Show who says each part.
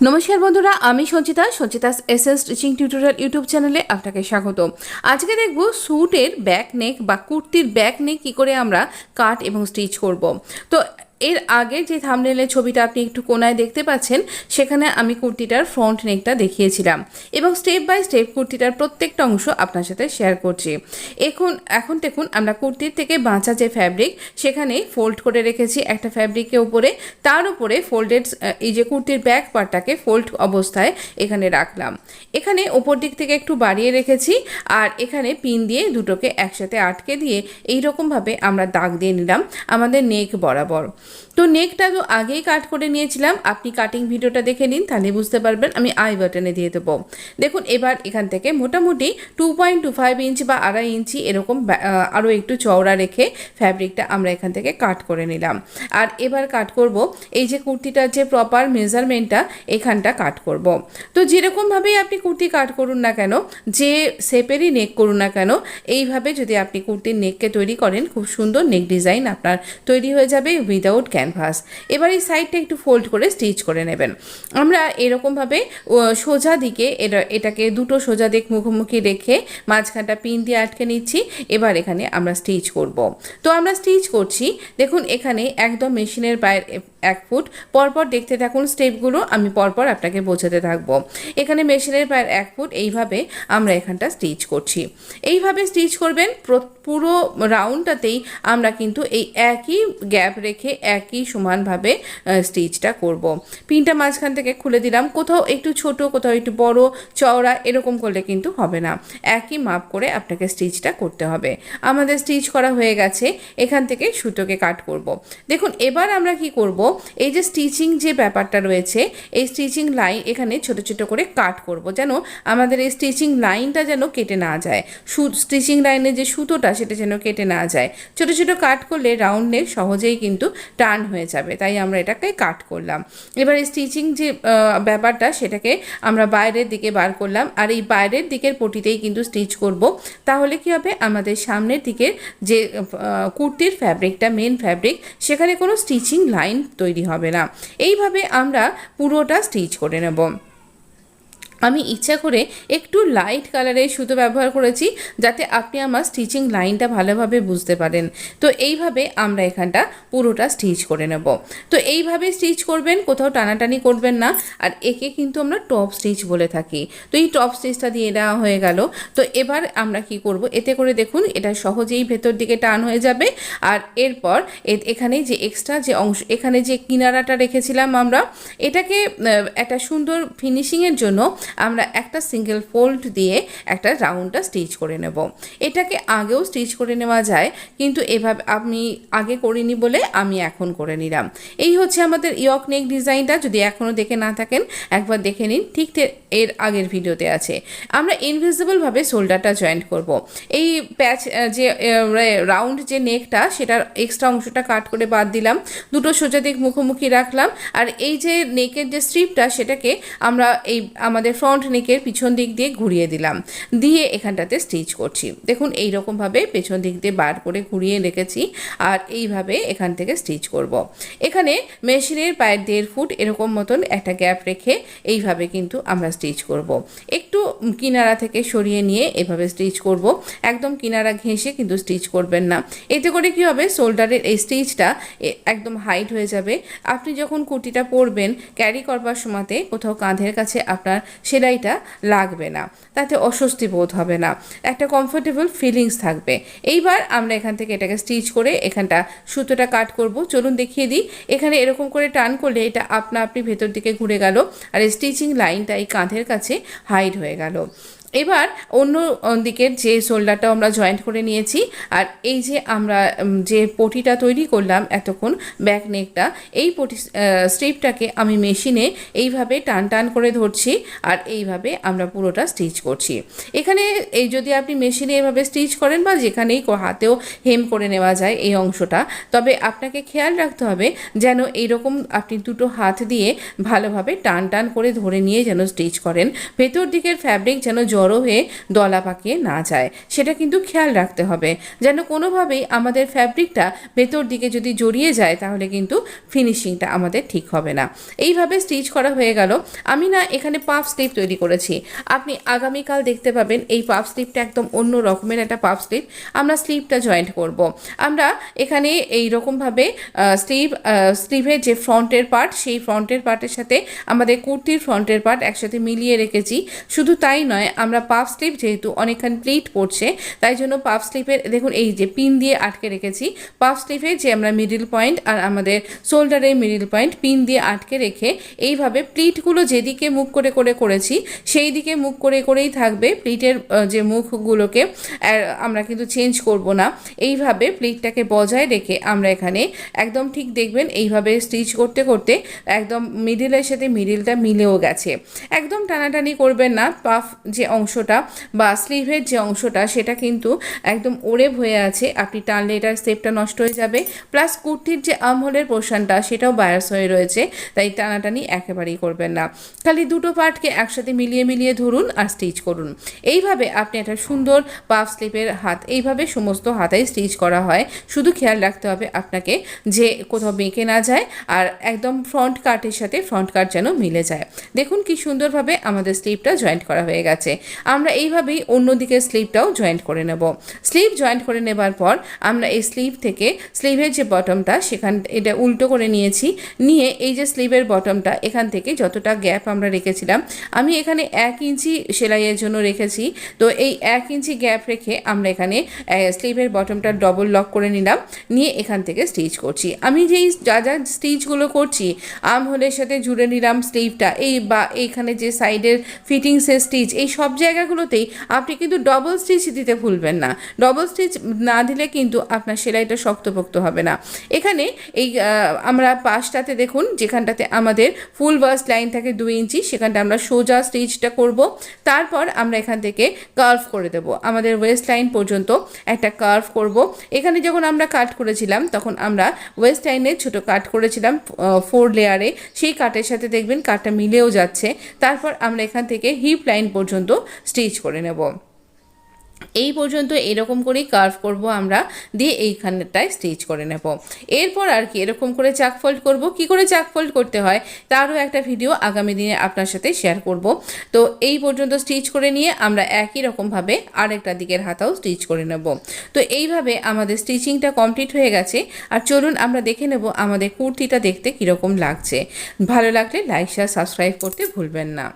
Speaker 1: নমস্কার বন্ধুরা, আমি Sanchita's SS stitching tutorial YouTube চ্যানেলে আপনাকে স্বাগত। আজকে দেখব স্যুটের ব্যাক নেক বা কুর্তির ব্যাক নেক কী করে আমরা কাট এবং স্টিচ করব। তো এর আগে যে থাম্বনেলের ছবিটা আপনি একটু কোনায় দেখতে পাচ্ছেন, সেখানে আমি কুর্তিটার ফ্রন্ট নেকটা দেখিয়েছিলাম এবং স্টেপ বাই স্টেপ কুর্তিটার প্রত্যেকটা অংশ আপনার সাথে শেয়ার করছি। এখন দেখুন, আমরা কুর্তির থেকে বাঁচা যে ফ্যাব্রিক, সেখানে ফোল্ড করে রেখেছি একটা ফ্যাব্রিকের উপরে, তার উপরে ফোল্ডেড এই যে কুর্তির ব্যাক পার্টটাকে ফোল্ড অবস্থায় এখানে রাখলাম। এখানে ওপর দিক থেকে একটু বাড়িয়ে রেখেছি আর এখানে পিন দিয়ে দুটোকে একসাথে আটকে দিয়ে এইরকমভাবে আমরা দাগ দিয়ে নিলাম আমাদের নেক বরাবর। তো নেকটা তো আগেই কাট করে নিয়েছিলাম, আপনি কাটিং ভিডিওটা দেখে নিন, তাহলে বুঝতে পারবেন। আমি আই বাটনে দিয়ে দেবো। দেখুন, এবার এখান থেকে মোটামুটি 2.25 ইঞ্চি বা 2.5 ইঞ্চি এরকম আরও একটু চওড়া রেখে ফ্যাব্রিকটা আমরা এখান থেকে কাট করে নিলাম। আর এবার কাট করব এই যে কুর্তিটার যে প্রপার মেজারমেন্টটা, এখানটা কাট করব। তো যেরকমভাবেই আপনি কুর্তি কাট করুন না কেন, যে শেপেরই নেক করুন না কেন, এইভাবে যদি আপনি কুর্তির নেককে তৈরি করেন, খুব সুন্দর নেক ডিজাইন আপনার তৈরি হয়ে যাবে উইদাউট ক্যানভাস। এবার এই সাইডটা একটু ফোল্ড করে স্টিচ করে নেবেন। আমরা এরকমভাবে সোজা দিকে এটাকে দুটো সোজা দিক মুখোমুখি রেখে মাঝখানটা পিন দিয়ে আটকে নিচ্ছি। এবার এখানে আমরা স্টিচ করব। তো আমরা স্টিচ করছি, দেখুন এখানে একদম মেশিনের পায়ের 1 ফুট পরপর দেখতে থাকুন স্টেপগুলো, আমি পরপর আপনাকে বোঝাতে থাকবো। এখানে মেশিনের পায়ের 1 ফুট এইভাবে আমরা এখানটা স্টিচ করছি। এইভাবে স্টিচ করবেন পুরো রাউন্ডটাতেই। আমরা কিন্তু এই একই গ্যাপ রেখে একই সমানভাবে স্টিচটা করব। পিনটা মাঝখান থেকে খুলে দিলাম, কোথাও একটু ছোট, কোথাও একটু বড় চওড়া এরকম করলে কিন্তু হবে না, একই মাপ করে আপনাকে স্টিচটা করতে হবে। আমাদের স্টিচ করা হয়ে গেছে, এখান থেকে সুতোকে কাট করব। দেখুন, এবার আমরা কি করব, এই যে স্টিচিং যে ব্যাপারটা রয়েছে, এই স্টিচিং লাইন এখানে ছোট ছোট করে কাট করব, যেন আমাদের এই স্টিচিং লাইনটা যেন কেটে না যায়। স্টিচিং লাইনের যে সুতোটা, সেটা যেন কেটে না যায়। ছোট ছোট কাট করলে রাউন্ড নেক সহজেই কিন্তু টার্ন হয়ে যাবে, তাই আমরা এটাকে কাট করলাম। এবার এই স্টিচিং যে ব্যাপারটা, সেটাকে আমরা বাইরের দিকে বার করলাম, আর এই বাইরের দিকের পটিতেই কিন্তু স্টিচ করব। তাহলে কি হবে, আমাদের সামনের দিকের যে কুর্তির ফ্যাব্রিকটা, মেন ফ্যাব্রিক, সেখানে কোনো স্টিচিং লাইন তৈরি হবে না। এইভাবে আমরা পুরোটা স্টিচ করে নেব। আমি ইচ্ছা করে একটু লাইট কালারের সুতো ব্যবহার করেছি, যাতে আপনি আমার স্টিচিং লাইনটা ভালোভাবে বুঝতে পারেন। তো এইভাবে আমরা এখানটা পুরোটা স্টিচ করে নেব। তো এইভাবে স্টিচ করবেন, কোথাও টানাটানি করবেন না। আর একে কিন্তু আমরা টপ স্টিচ বলে থাকি। তো এই টপ স্টিচটা দিয়ে দেওয়া হয়ে গেল। তো এবার আমরা কি করব, এতে করে দেখুন এটা সহজেই ভেতর দিকে টান হয়ে যাবে। আর এরপর এখানে যে এক্সট্রা যে অংশ, এখানে যে কিনারাটা রেখেছিলাম আমরা, এটাকে একটা সুন্দর ফিনিশিংয়ের জন্য আমরা একটা সিঙ্গেল ফোল্ড দিয়ে একটা রাউন্ডটা স্টিচ করে নেব। এটাকে আগেও স্টিচ করে নেওয়া যায়, কিন্তু এভাবে আমি আগে করিনি বলে আমি এখন করে নিলাম। এই হচ্ছে আমাদের ইয়ক নেক ডিজাইনটা। যদি এখনও দেখে না থাকেন, একবার দেখে নিন, ঠিক এর আগের ভিডিওতে আছে। আমরা ইনভিজিবলভাবে শোল্ডারটা জয়েন্ট করব। এই প্যাচ যে রাউন্ড যে নেকটা, সেটার এক্সট্রা অংশটা কাট করে বাদ দিলাম, দুটো সোজা দিক মুখোমুখি রাখলাম। আর এই যে নেকের যে স্ট্রিপটা, সেটাকে আমরা এই আমাদের ফ্রন্ট নেকের পিছন দিক দিয়ে ঘুরিয়ে দিলাম, দিয়ে এখানটাতে স্টিচ করছি। দেখুন, এইরকমভাবে পেছন দিক দিয়ে বার করে ঘুরিয়ে রেখেছি, আর এইভাবে এখান থেকে স্টিচ করব। এখানে মেশিনের পায়ের 1.5 ফুট এরকম মতন একটা গ্যাপ রেখে এইভাবে কিন্তু আমরা স্টিচ করব। একটু কিনারা থেকে সরিয়ে নিয়ে এভাবে স্টিচ করব, একদম কিনারা ঘেঁষে কিন্তু স্টিচ করবেন না। এতে করে কি হবে, শোল্ডারের এই স্টিচটা একদম হাইট হয়ে যাবে। আপনি যখন কুর্তিটা পরবেন, ক্যারি করবার সময়তে কোথাও কাঁধের কাছে আপনার সেলাইটা লাগবে না, তাতে অস্বস্তি বোধ হবে না, একটা কমফোর্টেবল ফিলিংস থাকবে। এইবার আমরা এখান থেকে এটাকে স্টিচ করে এখানটা সুতোটা কাট করব। চলুন দেখিয়ে দিই। এখানে এরকম করে টান করলে এটা আপনি ভেতর দিকে ঘুরে গেল, আর স্টিচিং লাইনটা এই কাঁধের কাছে হাইড হয়ে গেল। এবার অন্য দিকের যে শোল্ডারটা আমরা জয়েন্ট করে নিয়েছি, আর এই যে আমরা যে পটিটা তৈরি করলাম এতক্ষণ, ব্যাক নেকটা, এই পটি স্ট্রিপটাকে আমি মেশিনে এইভাবে টান টান করে ধরছি, আর এইভাবে আমরা পুরোটা স্টিচ করছি। এখানে এই যদি আপনি মেশিনে এভাবে স্টিচ করেন, বা যেখানেই হাতেও হেম করে নেওয়া যায় এই অংশটা, তবে আপনাকে খেয়াল রাখতে হবে যেন এইরকম আপনি দুটো হাত দিয়ে ভালোভাবে টান টান করে ধরে নিয়ে যেন স্টিচ করেন। ভেতর দিকের ফ্যাব্রিক যেন জড়ো হয়ে দলা পাকিয়ে না যায়, সেটা কিন্তু খেয়াল রাখতে হবে যেন কোনোভাবেই আমাদের ফ্যাব্রিকটা ভেতর দিকে যদি জড়িয়ে যায় তাহলে কিন্তু ফিনিশিংটা আমাদের ঠিক হবে না। এইভাবে স্টিচ করা হয়ে গেল। আমি না এখানে পাফ স্লিভ তৈরি করেছি, আপনি আগামীকাল দেখতে পাবেন এই পাফ স্লিভটা একদম অন্য রকমের একটা পাফ স্লিভ। আমরা স্লিভটা জয়েন্ট করব। আমরা এখানে এই রকমভাবে স্লিভের যে ফ্রন্টের পার্ট, সেই ফ্রন্টের পার্টের সাথে আমাদের কুর্তির ফ্রন্টের পার্ট একসাথে মিলিয়ে রেখেছি। শুধু তাই নয়, আমরা পাফ স্লিভ যেহেতু অনেকখানি প্লিট পড়ছে, তাই জন্য পাফ স্লিভের দেখুন এই যে পিন দিয়ে আটকে রেখেছি। পাফ স্লিভের যে আমরা মিডিল পয়েন্ট আর আমাদের শোল্ডারের মিডিল পয়েন্ট পিন দিয়ে আটকে রেখে এইভাবে প্লিটগুলো যেদিকে মুখ করে করেছি সেই দিকে মুখ করেই থাকবে। প্লিটের যে মুখগুলোকে আমরা কিন্তু চেঞ্জ করব না। এইভাবে প্লিটটাকে বজায় রেখে আমরা এখানে একদম ঠিক দেখবেন এইভাবে স্টিচ করতে করতে একদম মিডিলের সাথে মিডিলটা মিলেও গেছে। একদম টানাটানি করবেন না। পাফ যে অংশটা বা স্লিভের যে অংশটা সেটা কিন্তু একদম ওরেভ হয়ে আছে, আপনি টানলে এটার শেপটা নষ্ট হয়ে যাবে। প্লাস কুর্তির যে আর্মহোলের পোর্শনটা সেটাও বায়াস হয়ে রয়েছে, তাই টানাটানি একেবারেই করবেন না। খালি দুটো পার্টকে একসাথে মিলিয়ে ধরুন আর স্টিচ করুন। এইভাবে আপনি একটা সুন্দর পাফ স্লিভের হাত এইভাবে সমস্ত হাতায় স্টিচ করা হয়। শুধু খেয়াল রাখতে হবে আপনাকে যে কোথাও বেঁকে না যায় আর একদম ফ্রন্ট কাটের সাথে ফ্রন্ট কাট যেন মিলে যায়। দেখুন কি সুন্দরভাবে আমাদের স্লিভটা জয়েন্ট করা হয়ে গেছে। আমরা এইভাবেই অন্যদিকে স্লিভটাও জয়েন্ট করে নেব। স্লিভ জয়েন্ট করে নেবার পর আমরা এই স্লিভ থেকে স্লিভের যে বটমটা এটা উল্টো করে নিয়েছি। নিয়ে এই যে স্লিভের বটমটা এখান থেকে যতটা গ্যাপ আমরা রেখেছিলাম, আমি এখানে 1 ইঞ্চি সেলাইয়ের জন্য রেখেছি। তো এই 1 ইঞ্চি গ্যাপ রেখে আমরা এখানে স্লিভের বটমটা ডবল লক করে নিলাম, নিয়ে এখান থেকে স্টিচ করছি। আমি যেই যা স্টিচগুলো করছি আর্মহোলের সাথে জুড়ে নিলাম স্লিভটা, বা এইখানে যে সাইডের ফিটিংসের স্টিচ, এই সব জায়গাগুলোতেই আপনি কিন্তু ডবল স্টিচ দিতে ভুলবেন না। ডবল স্টিচ না দিলে কিন্তু আপনার সেলাইটা শক্তপোক্ত হবে না। এখানে এই আমরা পাশটাতে দেখুন যেখানটাতে আমাদের ফুল বাস্ট লাইন থাকে 2 ইঞ্চি, সেখানটা আমরা সোজা স্টিচটা করব। তারপর আমরা এখান থেকে কার্ভ করে দেব, আমাদের ওয়েস্ট লাইন পর্যন্ত একটা কার্ভ করব। এখানে যখন আমরা কাট করেছিলাম তখন আমরা ওয়েস্ট লাইনে ছোট কাট করেছিলাম 4 লেয়ারে, সেই কাটের সাথে দেখবেন কাটটা মিলেও যাচ্ছে। তারপর আমরা এখান থেকে হিপ লাইন পর্যন্ত স্টিচ করে নেব। এই পর্যন্ত এরকম করেই কার্ভ করব আমরা, দিয়ে এইখানটায় স্টিচ করে নেব। এরপর আর কি এরকম করে চাক ফোল্ড করব। কি করে চাক ফোল্ড করতে হয় তারও একটা ভিডিও আগামী দিনে আপনার সাথে শেয়ার করব। তো এই পর্যন্ত স্টিচ করে নিয়ে আমরা একই রকমভাবে আরেকটা দিকের হাতাও স্টিচ করে নেব। তো এইভাবে আমাদের স্টিচিংটা কমপ্লিট হয়ে গেছে। আর চলুন আমরা দেখে নেব আমাদের কুর্তিটা দেখতে কীরকম লাগছে। ভালো লাগলে লাইক শেয়ার সাবস্ক্রাইব করতে ভুলবেন না।